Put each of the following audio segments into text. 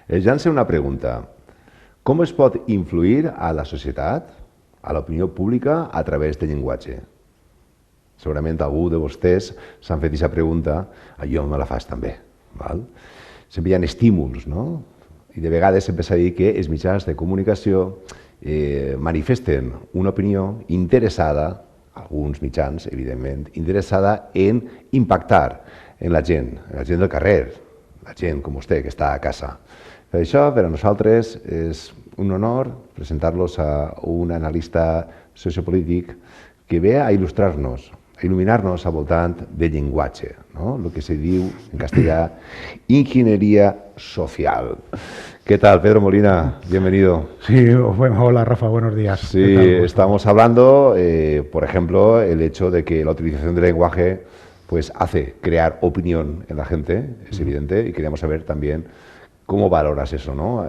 Janse, una pregunta. Com es pot influir a la societat, a l'opinió pública, a través del llenguatge? Segurament algú de vostès s'han fet aquesta pregunta, jo me la fas també. Val? Sempre hi ha estímuls, no? I de vegades sempre s'ha dit que els mitjans de comunicació manifesten una opinió interessada, alguns mitjans, evidentment, interessada en impactar en la gent del carrer, la gent com vostè, que està a casa. Per això, per a nosaltres, és un honor presentar-los a un analista sociopolític que ve a il·lustrar-nos, a il·luminar-nos al voltant del llenguatge, ¿no? Lo que se diu en castellà, ingeniería social. ¿Qué tal, Pedro Molina? Bienvenido. Sí, bueno, hola Rafa, buenos días. Sí, estamos hablando, por ejemplo, el hecho de que la utilización del lenguaje pues hace crear opinión en la gente, es evidente, y queríamos saber también cómo valoras eso, ¿no?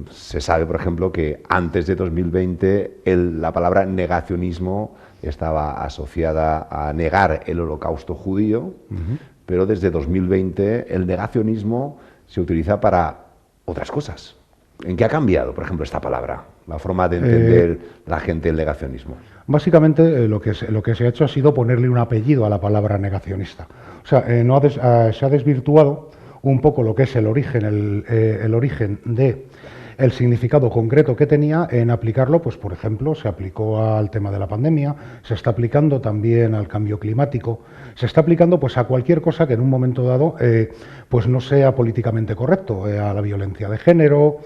Se sabe, por ejemplo, que antes de 2020 la palabra negacionismo estaba asociada a negar el holocausto judío, pero desde 2020 el negacionismo se utiliza para otras cosas. ¿En qué ha cambiado, por ejemplo, esta palabra? La forma de entender la gente el negacionismo. Básicamente lo que se ha hecho ha sido ponerle un apellido a la palabra negacionista. O sea, se ha desvirtuado un poco lo que es el origen de el significado concreto que tenía en aplicarlo, pues por ejemplo, se aplicó al tema de la pandemia, se está aplicando también al cambio climático, se está aplicando pues a cualquier cosa que en un momento dado pues no sea políticamente correcto, a la violencia de género.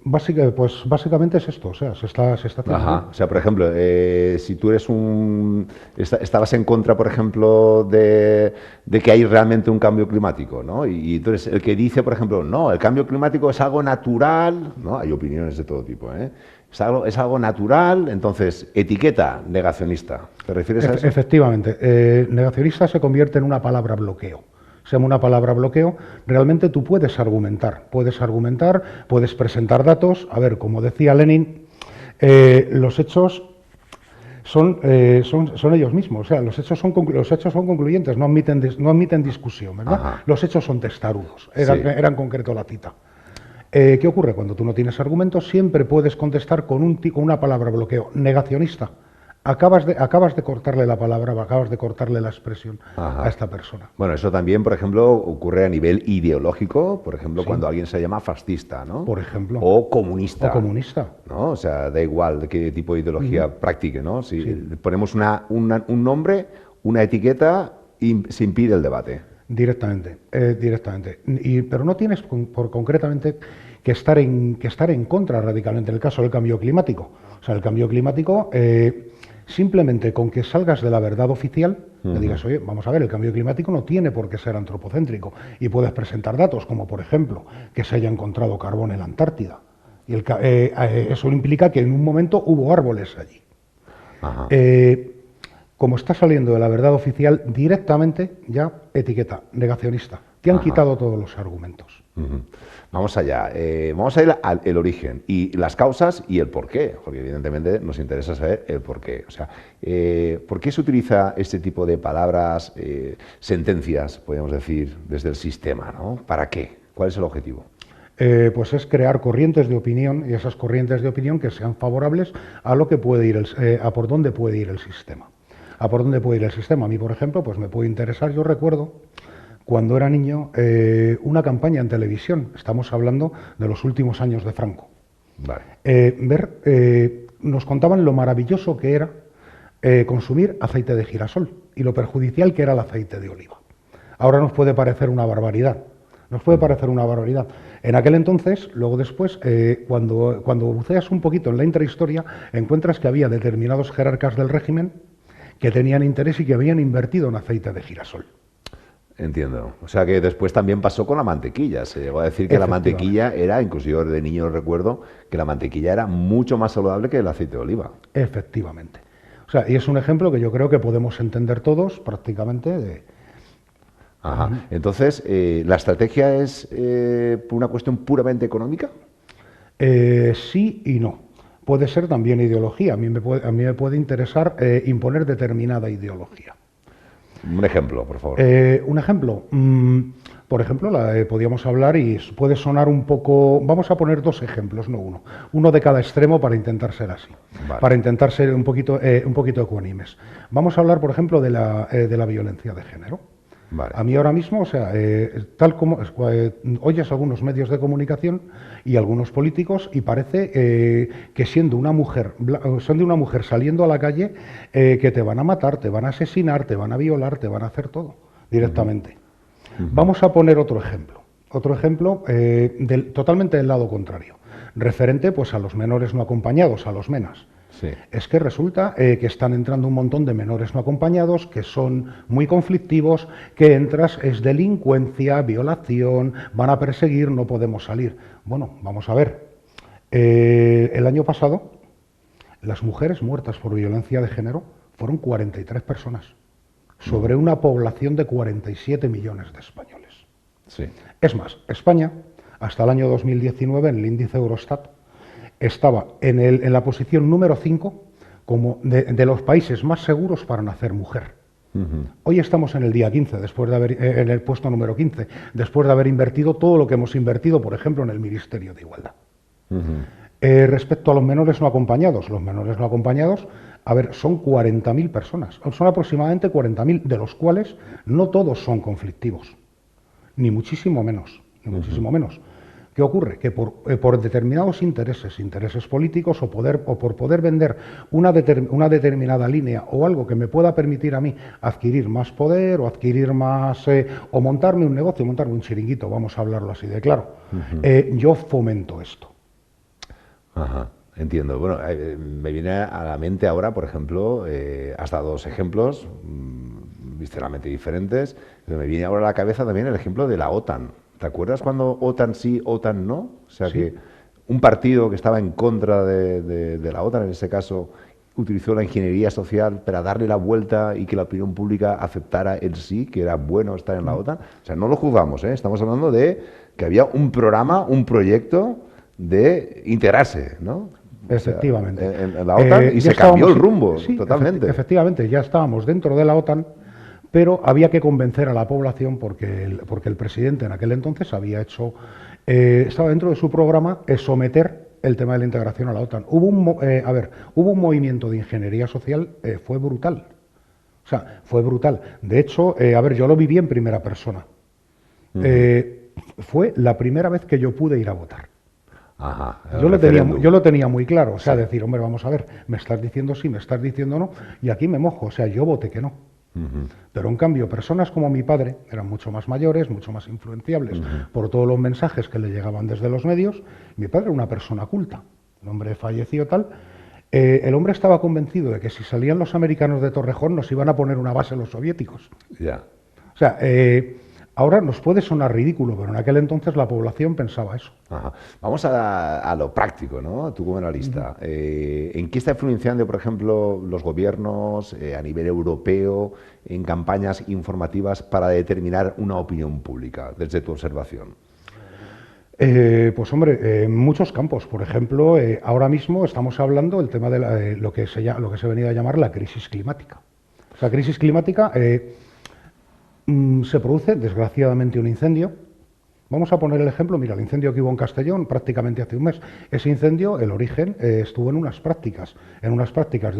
Básicamente es esto, o sea, se está haciendo. Ajá. O sea, por ejemplo, si tú eres estabas en contra, por ejemplo, de que hay realmente un cambio climático, ¿no? Y tú eres el que dice, por ejemplo, no, el cambio climático es algo natural, ¿no? Hay opiniones de todo tipo, ¿eh? Es algo natural, entonces, etiqueta negacionista. ¿Te refieres a eso? Efectivamente. Negacionista se convierte en una palabra bloqueo. Se llama una palabra bloqueo. Realmente tú puedes argumentar, puedes presentar datos. A ver, como decía Lenin, los hechos son ellos mismos. O sea, los hechos son concluyentes, no admiten discusión, ¿verdad? Ajá. Los hechos son testarudos. Sí. Era en concreto la cita. ¿Qué ocurre? Cuando tú no tienes argumentos, siempre puedes contestar con una palabra bloqueo. Negacionista. Acabas de cortarle la palabra, acabas de cortarle la expresión a esta persona. Bueno, eso también, por ejemplo, ocurre a nivel ideológico, por ejemplo, Sí. Cuando alguien se llama fascista, ¿no? Por ejemplo. O comunista. O comunista. ¿No? O sea, da igual de qué tipo de ideología practique, ¿no? Si le ponemos un nombre, una etiqueta, se impide el debate. Directamente. Pero no tienes concretamente que estar en contra radicalmente en el caso del cambio climático. O sea, el cambio climático, simplemente con que salgas de la verdad oficial, le digas, oye, vamos a ver, el cambio climático no tiene por qué ser antropocéntrico. Y puedes presentar datos, como por ejemplo, que se haya encontrado carbón en la Antártida. Y eso implica que en un momento hubo árboles allí. Ajá. Como está saliendo de la verdad oficial, directamente ya etiqueta, negacionista. Te han quitado todos los argumentos. Vamos allá. Vamos a ir al origen y las causas y el porqué, porque evidentemente nos interesa saber el porqué. O sea, ¿por qué se utiliza este tipo de palabras, sentencias, podríamos decir, desde el sistema, ¿no? ¿Para qué? ¿Cuál es el objetivo? Pues es crear corrientes de opinión, y esas corrientes de opinión que sean favorables a lo que puede ir a por dónde puede ir el sistema. A por dónde puede ir el sistema. A mí, por ejemplo, pues me puede interesar, yo recuerdo cuando era niño, una campaña en televisión, estamos hablando de los últimos años de Franco. Vale. Nos contaban lo maravilloso que era consumir aceite de girasol y lo perjudicial que era el aceite de oliva. Ahora nos puede parecer una barbaridad. En aquel entonces, luego después, cuando buceas un poquito en la intrahistoria, encuentras que había determinados jerarcas del régimen que tenían interés y que habían invertido en aceite de girasol. Entiendo. O sea que después también pasó con la mantequilla. Se llegó a decir que la mantequilla era, incluso yo de niño recuerdo, que la mantequilla era mucho más saludable que el aceite de oliva. Efectivamente. O sea, y es un ejemplo que yo creo que podemos entender todos prácticamente de... Ajá. Entonces, ¿la estrategia es por una cuestión puramente económica? Sí y no. Puede ser también ideología. A mí me puede interesar imponer determinada ideología. Un ejemplo, por favor. Un ejemplo. Por ejemplo, podríamos hablar, y puede sonar un poco, vamos a poner dos ejemplos, no uno, uno de cada extremo para intentar ser así, Vale. para intentar ser un poquito ecuánimes. Vamos a hablar, por ejemplo, de la violencia de género. Vale. A mí ahora mismo, o sea, tal como oyes algunos medios de comunicación y algunos políticos y parece que siendo una mujer saliendo a la calle, que te van a matar, te van a asesinar, te van a violar, te van a hacer todo directamente. Vamos a poner otro ejemplo totalmente del lado contrario, referente pues a los menores no acompañados, a los MENAs. Sí. Es que resulta que están entrando un montón de menores no acompañados que son muy conflictivos, que entras, es delincuencia, violación, van a perseguir, no podemos salir. Bueno, vamos a ver. El año pasado, las mujeres muertas por violencia de género fueron 43 personas, sobre una población de 47 millones de españoles. Sí. Es más, España, hasta el año 2019, en el índice Eurostat, estaba en la posición número 5 como de los países más seguros para nacer mujer. Hoy estamos en el día 15, en el puesto número 15, después de haber invertido todo lo que hemos invertido, por ejemplo, en el Ministerio de Igualdad. Respecto a los menores no acompañados, a ver, son 40.000 personas, son aproximadamente 40.000, de los cuales no todos son conflictivos, ni muchísimo menos, ¿Qué ocurre? Que por determinados intereses políticos o por poder vender una determinada línea o algo que me pueda permitir a mí adquirir más poder o adquirir más, o montarme un negocio, montarme un chiringuito, vamos a hablarlo así de claro, yo fomento esto. Ajá, entiendo. Bueno, me viene a la mente ahora, por ejemplo, hasta dos ejemplos visceralmente diferentes, pero me viene ahora a la cabeza también el ejemplo de la OTAN. ¿Te acuerdas cuando OTAN sí, OTAN no? O sea, Sí. que un partido que estaba en contra de la OTAN, en ese caso, utilizó la ingeniería social para darle la vuelta y que la opinión pública aceptara el sí, que era bueno estar en la OTAN. O sea, no lo juzgamos, ¿eh? Estamos hablando de que había un programa, un proyecto de integrarse, ¿no? Efectivamente. O sea, en la OTAN y Ya se cambió el estábamos- rumbo, sí, totalmente. efectivamente, ya estábamos dentro de la OTAN, pero había que convencer a la población porque el presidente en aquel entonces estaba dentro de su programa someter el tema de la integración a la OTAN. Hubo un movimiento de ingeniería social, fue brutal. O sea, fue brutal. De hecho, yo lo viví en primera persona. Fue la primera vez que yo pude ir a votar. Ajá, Yo referéndum. lo tenía muy claro, o sea, Sí. decir, hombre, vamos a ver, me estás diciendo sí, me estás diciendo no, y aquí me mojo, o sea, yo voté que no. Pero en cambio, personas como mi padre eran mucho más mayores, mucho más influenciables por todos los mensajes que le llegaban desde los medios. Mi padre era una persona culta, el hombre falleció tal. El hombre estaba convencido de que si salían los americanos de Torrejón nos iban a poner una base los soviéticos. Ya. O sea, ahora nos puede sonar ridículo, pero en aquel entonces la población pensaba eso. Ajá. Vamos a lo práctico, ¿no? Tú como analista. ¿En qué está influenciando, por ejemplo, los gobiernos a nivel europeo en campañas informativas para determinar una opinión pública, desde tu observación? Pues hombre, en muchos campos. Por ejemplo, ahora mismo estamos hablando del tema de lo que se ha venido a llamar la crisis climática. O sea, crisis climática se produce, desgraciadamente, un incendio. Vamos a poner el ejemplo, mira, el incendio que hubo en Castellón prácticamente hace un mes. Ese incendio, el origen, estuvo en unas prácticas de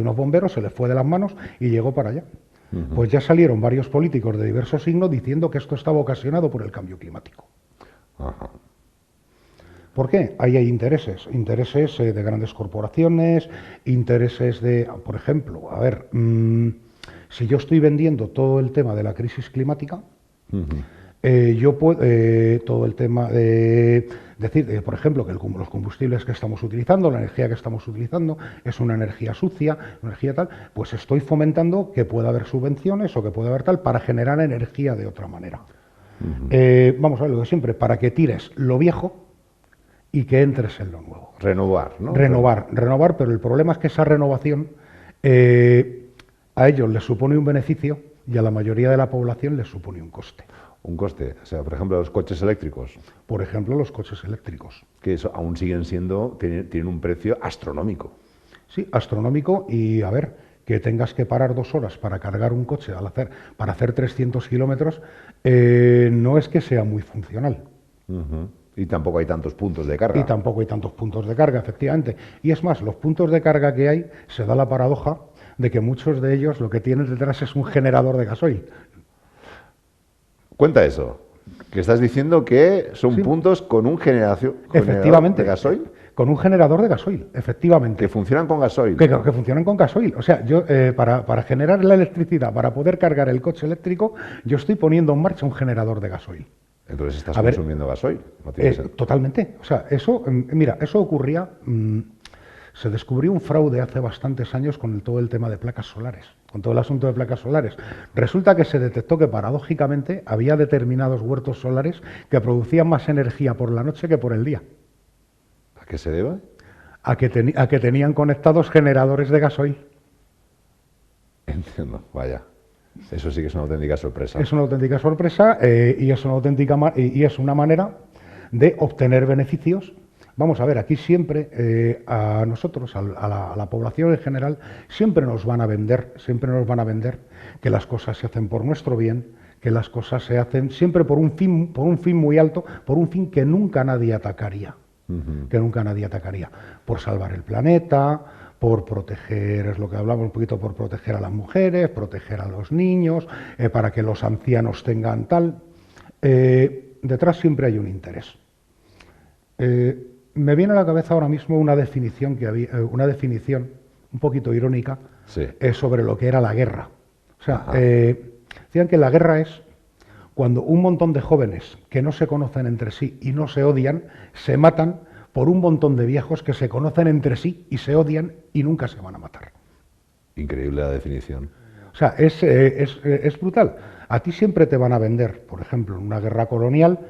unos bomberos, se les fue de las manos y llegó para allá. Pues ya salieron varios políticos de diversos signos diciendo que esto estaba ocasionado por el cambio climático. Ajá. ¿Por qué? Ahí hay intereses de grandes corporaciones, intereses de, por ejemplo, si yo estoy vendiendo todo el tema de la crisis climática, yo puedo, todo el tema de decir, por ejemplo, que los combustibles que estamos utilizando, la energía que estamos utilizando, es una energía sucia, energía tal, pues estoy fomentando que pueda haber subvenciones o que pueda haber tal para generar energía de otra manera. Vamos a ver lo de siempre, para que tires lo viejo y que entres en lo nuevo. Renovar, ¿no? Renovar, pero el problema es que esa renovación a ellos les supone un beneficio y a la mayoría de la población les supone un coste. Un coste. O sea, por ejemplo, los coches eléctricos. Por ejemplo, los coches eléctricos. Que eso aún siguen siendo, tienen un precio astronómico. Sí, astronómico y, que tengas que parar 2 horas para cargar un coche para hacer 300 kilómetros, No es que sea muy funcional. Ujú. Y tampoco hay tantos puntos de carga. Y tampoco hay tantos puntos de carga, efectivamente. Y es más, los puntos de carga que hay, se da la paradoja de que muchos de ellos lo que tienen detrás es un generador de gasoil. Cuenta eso, que estás diciendo que son Sí, puntos con un generador efectivamente, de gasoil con un generador de gasoil, efectivamente. que funcionan con gasoil. Que funcionan con gasoil. O sea, yo para generar la electricidad, para poder cargar el coche eléctrico, yo estoy poniendo en marcha un generador de gasoil. Entonces estás A ver, consumiendo gasoil. No tiene sentido. totalmente. O sea, eso, mira, eso ocurría. Se descubrió un fraude hace bastantes años con todo el tema de placas solares, con todo el asunto de placas solares. Resulta que se detectó que paradójicamente había determinados huertos solares que producían más energía por la noche que por el día, ¿A qué se debe? a que tenían conectados generadores de gasoil. Entiendo, vaya. Eso sí que es una auténtica sorpresa. Es una auténtica sorpresa y es y es una manera de obtener beneficios. Vamos a ver, aquí siempre a nosotros, a la población en general, siempre nos van a vender que las cosas se hacen por nuestro bien, que las cosas se hacen siempre por un fin muy alto, por un fin que nunca nadie atacaría, por salvar el planeta, por proteger, es lo que hablamos un poquito, por proteger a las mujeres, proteger a los niños, para que los ancianos tengan tal. Detrás siempre hay un interés. Me viene a la cabeza ahora mismo una definición un poquito irónica, Sí. sobre lo que era la guerra. O sea, Ajá. decían que la guerra es cuando un montón de jóvenes que no se conocen entre sí y no se odian, se matan por un montón de viejos que se conocen entre sí y se odian y nunca se van a matar. Increíble la definición. O sea, es brutal. A ti siempre te van a vender, por ejemplo, en una guerra colonial,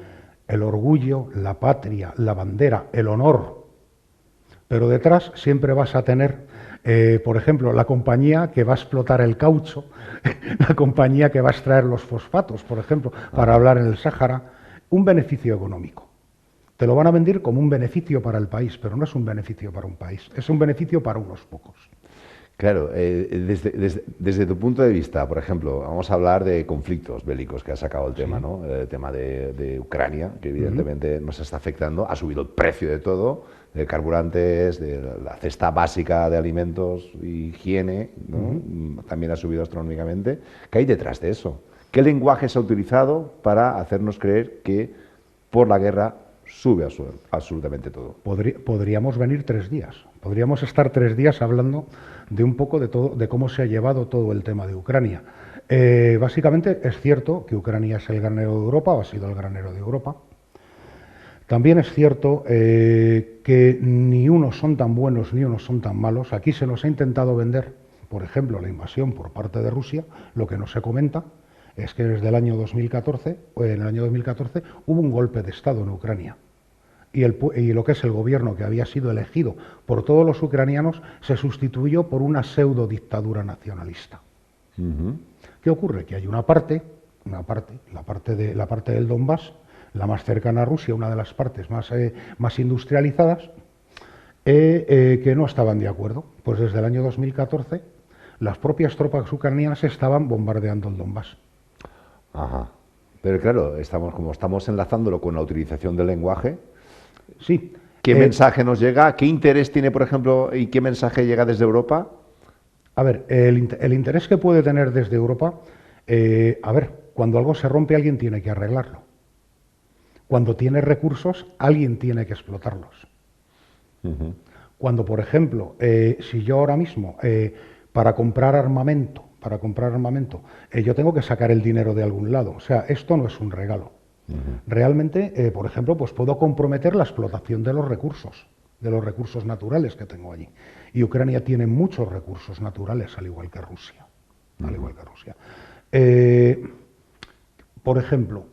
el orgullo, la patria, la bandera, el honor. Pero detrás siempre vas a tener, por ejemplo, la compañía que va a explotar el caucho, la compañía que va a extraer los fosfatos, por ejemplo, para hablar en el Sáhara, un beneficio económico. Te lo van a vender como un beneficio para el país, pero no es un beneficio para un país, es un beneficio para unos pocos. Claro, desde tu punto de vista, por ejemplo, vamos a hablar de conflictos bélicos que ha sacado el tema, ¿no? El tema de Ucrania, que evidentemente nos está afectando, ha subido el precio de todo, de carburantes, de la cesta básica de alimentos y higiene, ¿no? También ha subido astronómicamente. ¿Qué hay detrás de eso? ¿Qué lenguaje se ha utilizado para hacernos creer que por la guerra sube absolutamente todo? Podríamos venir 3 días, podríamos estar 3 días hablando de un poco de todo, de cómo se ha llevado todo el tema de Ucrania. Básicamente es cierto que Ucrania es el granero de Europa, o ha sido el granero de Europa. También es cierto que ni unos son tan buenos ni unos son tan malos. Aquí se nos ha intentado vender, por ejemplo, la invasión por parte de Rusia. Lo que no se comenta es que desde el año 2014, en el año 2014, hubo un golpe de Estado en Ucrania. Y lo que es el gobierno que había sido elegido por todos los ucranianos se sustituyó por una pseudo dictadura nacionalista. ¿Qué ocurre? Que hay una parte, la parte del Donbass, la más cercana a Rusia, una de las partes más industrializadas, que no estaban de acuerdo. Pues desde el año 2014 las propias tropas ucranianas estaban bombardeando el Donbass. Ajá. Pero claro, como estamos enlazándolo con la utilización del lenguaje, sí. ¿Qué mensaje nos llega? ¿Qué interés tiene, por ejemplo, y qué mensaje llega desde Europa? A ver, el interés que puede tener desde Europa, cuando algo se rompe, alguien tiene que arreglarlo. Cuando tiene recursos, alguien tiene que explotarlos. Cuando, por ejemplo, si yo ahora mismo, para comprar armamento, yo tengo que sacar el dinero de algún lado. O sea, esto no es un regalo. Realmente, por ejemplo, pues puedo comprometer la explotación de los recursos naturales que tengo allí. Y Ucrania tiene muchos recursos naturales, al igual que Rusia. Por ejemplo,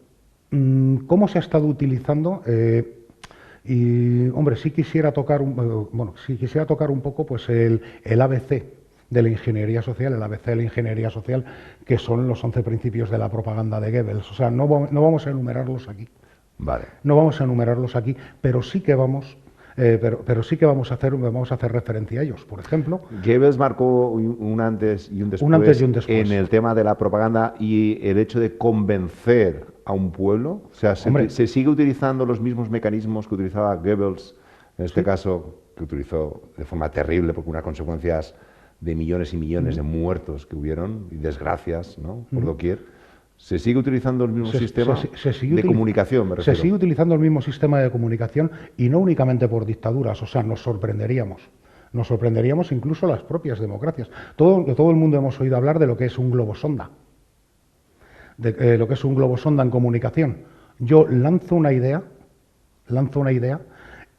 ¿cómo se ha estado utilizando? Y, hombre, sí quisiera tocar un poco pues el ABC de la ingeniería social, el ABC de la ingeniería social, que son los 11 principios de la propaganda de Goebbels. O sea, no vamos a enumerarlos aquí. Vale. No vamos a enumerarlos aquí, pero sí que vamos a hacer referencia a ellos. Por ejemplo, Goebbels marcó un antes y un después, un antes y un después en el tema de la propaganda y el hecho de convencer a un pueblo? O sea, ¿se sigue utilizando los mismos mecanismos que utilizaba Goebbels, en este caso, que utilizó de forma terrible, porque unas consecuencias de millones y millones de muertos que hubieron y desgracias, ¿no?, por doquier? ¿Se sigue utilizando el mismo sistema de comunicación, me refiero? Se sigue utilizando el mismo sistema de comunicación y no únicamente por dictaduras, o sea, nos sorprenderíamos. Nos sorprenderíamos incluso las propias democracias. Todo el mundo hemos oído hablar de lo que es un globo sonda, de lo que es un globo sonda en comunicación. Yo lanzo una idea,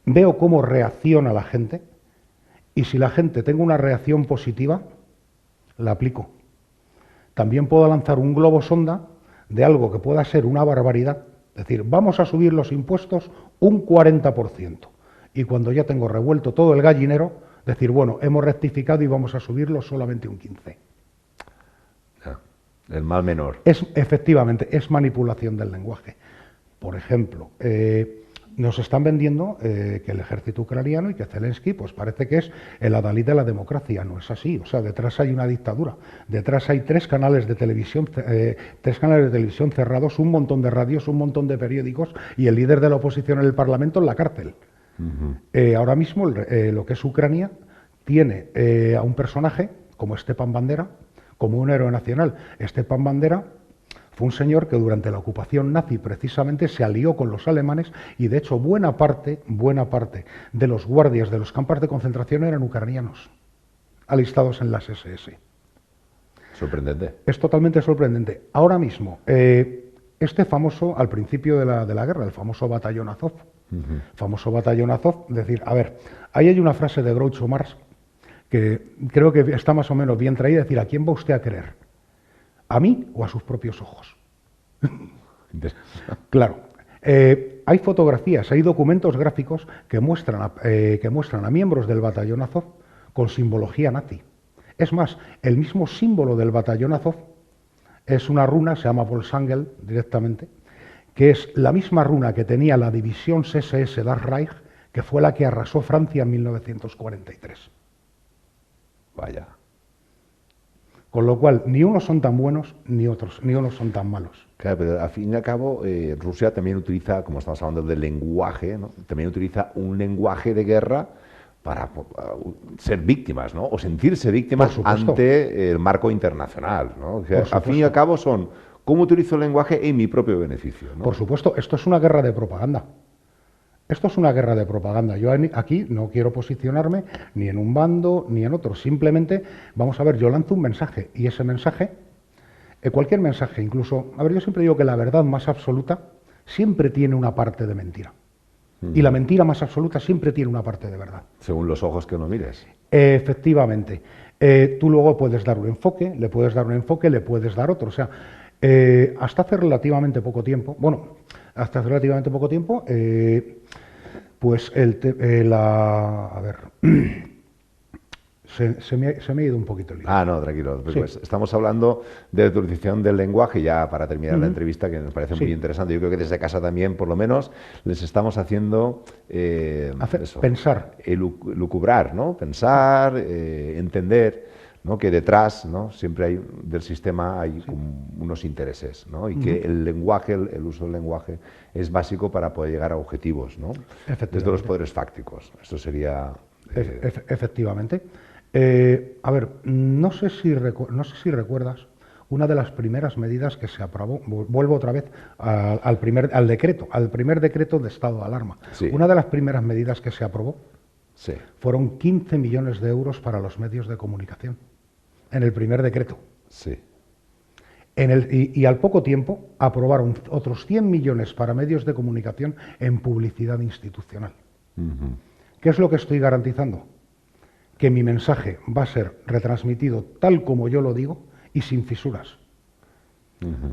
veo cómo reacciona la gente y si la gente tengo una reacción positiva, la aplico. También puedo lanzar un globo sonda de algo que pueda ser una barbaridad, es decir, vamos a subir los impuestos un 40%. Y cuando ya tengo revuelto todo el gallinero, decir, bueno, hemos rectificado y vamos a subirlo solamente un 15%. El mal menor. Efectivamente, es manipulación del lenguaje. Por ejemplo, nos están vendiendo que el ejército ucraniano y que Zelensky, pues parece que es el adalid de la democracia. No es así. O sea, detrás hay una dictadura. Detrás hay tres canales de televisión cerrados, un montón de radios, un montón de periódicos y el líder de la oposición en el Parlamento en la cárcel. Ahora mismo lo que es Ucrania tiene a un personaje como Stepan Bandera, como un héroe nacional. Stepan Bandera fue un señor que durante la ocupación nazi precisamente se alió con los alemanes y de hecho buena parte de los guardias de los campos de concentración eran ucranianos, alistados en las SS. Sorprendente. Es totalmente sorprendente. Ahora mismo, este famoso, al principio de la guerra, el famoso batallón Azov, es decir, a ver, ahí hay una frase de Groucho Marx que creo que está más o menos bien traída, es decir, ¿a quién va usted a creer? ¿A mí o a sus propios ojos? Claro. Hay fotografías, hay documentos gráficos que muestran a miembros del batallón Azov con simbología nazi. Es más, el mismo símbolo del batallón Azov es una runa, se llama Volksangel directamente, que es la misma runa que tenía la división SS Das Reich, que fue la que arrasó Francia en 1943. Vaya. Con lo cual, ni unos son tan buenos, ni unos son tan malos. Claro, pero al fin y al cabo, Rusia también utiliza, como estamos hablando del lenguaje, ¿no?, también utiliza un lenguaje de guerra para ser víctimas, ¿no?, o sentirse víctimas ante el marco internacional, ¿no? O sea, al fin y al cabo son cómo utilizo el lenguaje en mi propio beneficio, ¿no? Por supuesto, esto es una guerra de propaganda. Esto es una guerra de propaganda. Yo aquí no quiero posicionarme ni en un bando ni en otro. Simplemente, vamos a ver, yo lanzo un mensaje y ese mensaje, cualquier mensaje, incluso, a ver, yo siempre digo que la verdad más absoluta siempre tiene una parte de mentira. Y la mentira más absoluta siempre tiene una parte de verdad. Según los ojos que lo mires. Efectivamente. Tú luego puedes dar un enfoque, le puedes dar otro. O sea, hasta hace relativamente poco tiempo, pues a ver, se me ha ido un poquito el hilo. No, tranquilo. Pues estamos hablando de la utilización del lenguaje, ya para terminar la entrevista, que nos parece muy interesante. Yo creo que desde casa también, por lo menos, les estamos haciendo pensar. Lucubrar, ¿no? Pensar, entender, ¿no?, que detrás, ¿no?, siempre del sistema hay unos intereses, ¿no?, y que el lenguaje, el uso del lenguaje es básico para poder llegar a objetivos, ¿no?, desde los poderes fácticos. Esto sería... Efectivamente. A ver, no sé si recuerdas una de las primeras medidas que se aprobó, vuelvo otra vez al primer decreto de estado de alarma. Sí. Una de las primeras medidas que se aprobó sí. fueron 15 millones de euros para los medios de comunicación, en el primer decreto. Sí. Y al poco tiempo aprobaron otros 100 millones para medios de comunicación en publicidad institucional. ¿Qué es lo que estoy garantizando? Que mi mensaje va a ser retransmitido tal como yo lo digo y sin fisuras.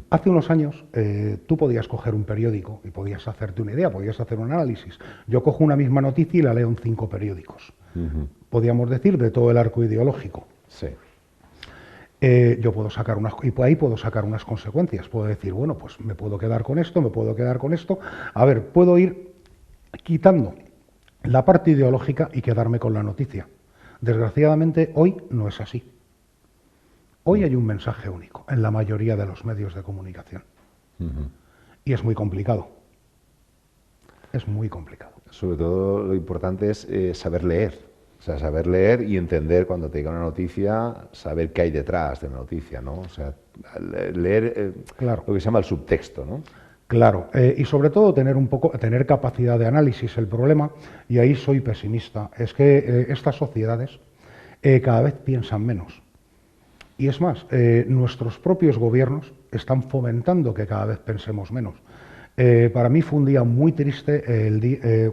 Hace unos años tú podías coger un periódico y podías hacerte una idea, podías hacer un análisis. Yo cojo una misma noticia y la leo en 5 periódicos. Podríamos decir de todo el arco ideológico. Sí. Yo puedo sacar ahí puedo sacar unas consecuencias. Puedo decir, bueno, pues me puedo quedar con esto, me puedo quedar con esto. A ver, puedo ir quitando la parte ideológica y quedarme con la noticia. Desgraciadamente, hoy no es así. Hoy hay un mensaje único en la mayoría de los medios de comunicación. Y es muy complicado. Es muy complicado. Sobre todo lo importante es saber leer. O sea, saber leer y entender cuando te llega una noticia, saber qué hay detrás de la noticia, ¿no? O sea, leer Claro. lo que se llama el subtexto, ¿no? Claro, y sobre todo tener capacidad de análisis. El problema, y ahí soy pesimista, es que estas sociedades cada vez piensan menos. Y es más, nuestros propios gobiernos están fomentando que cada vez pensemos menos. Para mí fue un día muy triste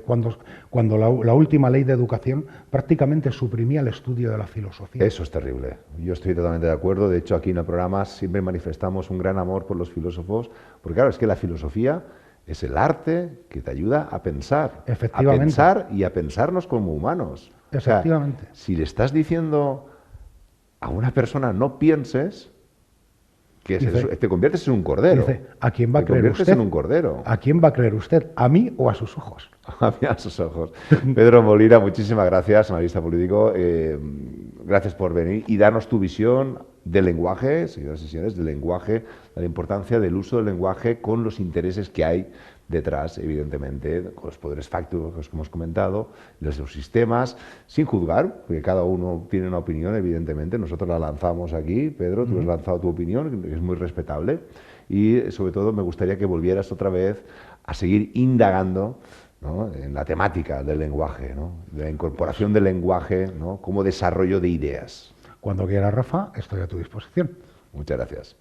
cuando la última ley de educación prácticamente suprimía el estudio de la filosofía. Eso es terrible. Yo estoy totalmente de acuerdo. De hecho, aquí en el programa siempre manifestamos un gran amor por los filósofos, porque claro, es que la filosofía es el arte que te ayuda a pensar, Efectivamente. a pensar y a pensarnos como humanos. Efectivamente. O sea, si le estás diciendo a una persona no pienses, te conviertes en un cordero. Dice, ¿a quién va a Te creer conviertes usted? en un cordero. ¿A quién va a creer usted? ¿A mí o a sus ojos? A mí a sus ojos. Pedro Molina, muchísimas gracias, analista político. Gracias por venir y darnos tu visión del lenguaje, señoras y señores, del lenguaje, de la importancia del uso del lenguaje con los intereses que hay detrás, evidentemente, con los poderes fácticos que hemos comentado, los sistemas, sin juzgar, porque cada uno tiene una opinión, evidentemente. Nosotros la lanzamos aquí, Pedro, tú has lanzado tu opinión, que es muy respetable. Y sobre todo me gustaría que volvieras otra vez a seguir indagando, ¿no?, en la temática del lenguaje, ¿no?, de la incorporación del lenguaje, ¿no?, como desarrollo de ideas. Cuando quiera, Rafa, estoy a tu disposición. Muchas gracias.